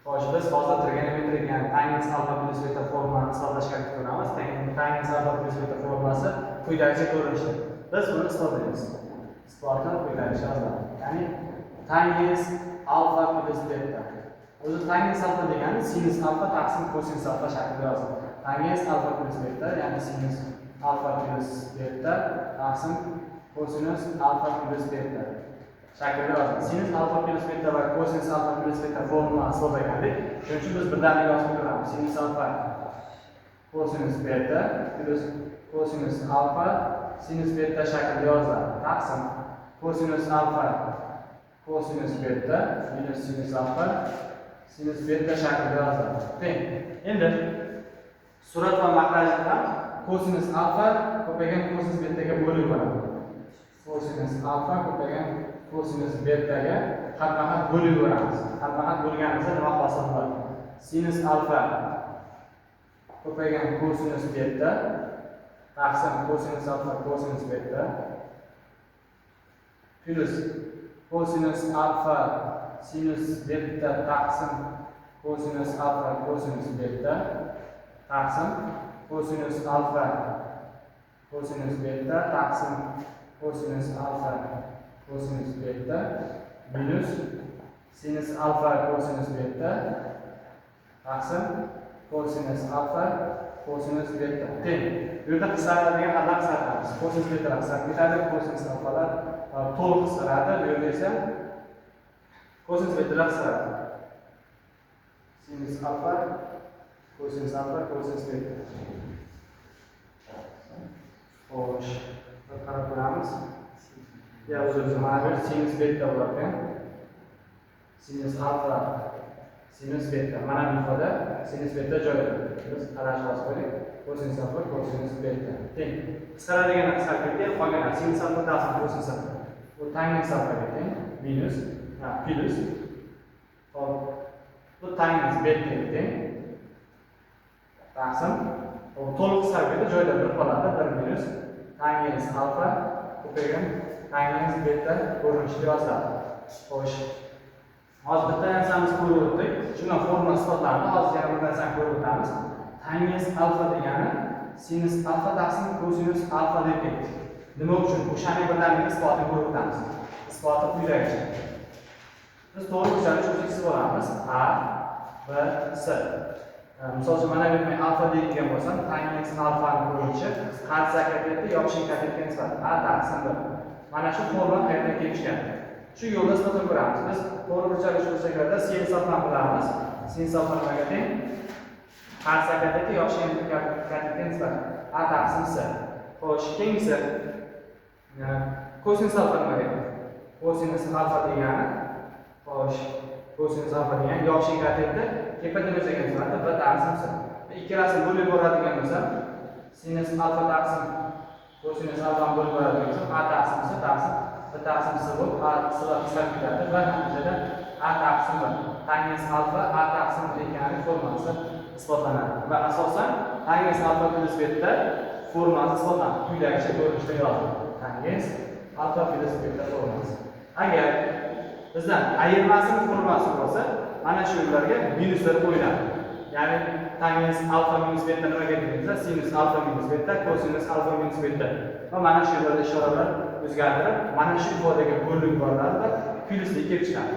Xo'sh, biz hozir trigonometrik, ya'ni tangens alfa plus beta formulasini isbotlashga harakat qilamiz. Tangens alfa plus beta formulasi quyidagicha ko'rinishda. Biz buni isbotlaymiz. Isbotni quyidagicha yozamiz. Ya'ni tangens alfa plus beta. O'zi tangens alfa degani sinus alfa taqsim kosinus alfa shaklida yoziladi. Tangens alfa plus beta, ya'ni sinus alfa plus beta taqsim kosinus alfa plus beta shaklida yoziladi. Sinus alfa plus beta va kosinus alfa plus beta formulasini isbotlagandik. Shuning uchun biz birdaniga yozib ko'ramiz. Sinus alfa kosinus beta plus kosinus alfa sinus beta shaklida yoziladi. Taqsim kosinus alfa kosinus beta minus sinus alfa sinus beta shaklida yoziladi. Teng. Endi surat va maqtajni ham kosinus alfa ko'paygan kosinus betaga bo'lib bo'ladi. Kosinus alfa ko'paygan kosinus betaga xatma-xat bo'lib beramiz. Xatma-xat bo'lganimizda nima hosil bo'ladi? Sinus alfa ko'paygan kosinus beta taqsim kosinus alfa kosinus beta plus kosinus alfa sinus beta taqsim kosinus alfa kosinus beta taqsim kosinus alfa kosinus beta taqsim kosinus alfa kosinus beta minus sinus alfa kosinus beta taqsim kosinus alfa kosinus beta teng. Bu yerda qisqaradigan xatlar qisqartiramiz. Kosinus betalar qisqarib ketadi, kosinus alfalar to'liq qisqaradi. Bu yerda esa kosinus betalar qisqaradi. Sinus alfa kosinus beta. Xo'sh, qarab ko'ramiz. Ya o'zimiz mana bu sinus beta bor ekan. Sinus alfa sinus beta. Mana bu ifoda sinus beta joyida. Biz qarashni qo'ydik. Kosinus alfa kosinus beta. Teng. Qisqaradigan qisqarib ketgan, qolgan sinus alfa taqsim kosinus alfa. Bu tangens alfaga teng minus plus. Hop. Bu tangens beta teng. Taqsim to'liq qisqarib ketdi, joyida bir qoladi. 1 minus tangens alfa ko'paygan tangens beta ko'rinishida yoziladi. Xo'sh. Hozir bitta narsamizni ko'rib o'tdik. Shundan formula isbotlanadi. Hozir yana bir narsani ko'rib o'tamiz. Tangens alfa degani sinus alfa taqsim kosinus alfa deb ketdik. Nima uchun? O'shaning birdaniga isbotini ko'rib o'tamiz. Isboti quyidagicha. Biz to'g'ri ko'rsatish uchun olamiz. A, B, C. Misol uchun mana bu men alfa deydigan bo'lsam, tangens alfani ko'rinishi qarshi katetga yopish katetga nisbatan A taqsim B. Mana shu formula qayerdan kelib chiqadi? Shu yo'lda isbotlab ko'ramiz. Biz to'g'ri burchak burchaklarda sinus alfani bilamiz. Sinus alfa nimaga teng? Qarshi katetga yopish katetga nisbatan A taqsim C. Xo'sh, keyingisi kosinus alfa nimaga teng? Kosinus alfa degani xo'sh, kosinus alfa degani yopish katetda tepada nimaga nisbatan B taqsim C. Ikkalasini bo'lib boradigan bo'lsam, sinus alfa taqsim kosinus alfa bo'lib boradigan bo'lsam, A taqsim C taqsim B taqsim C bo'lib A qisqarib ketadi va natijada A taqsim B. Tangens alfa A taqsim B ekani formulasi isbotlanadi. Va asosan tangens alfa plus beta formulasi isbotlanadi. Quyidagicha ko'rinishda yoziladi. Tangens alfa plus beta formulasi. Agar bizdan ayirmasining formulasi bo'lsa, mana shu yo'llarga minuslar qo'yiladi. Ya'ni tangens alfa minus beta nimaga deganda sinus alfa minus beta kosinus alfa minus beta. Va mana shu yo'llarda ishoralar o'zgartirib, mana shu ifodaga bo'lib boriladi va plyusga kelib chiqadi.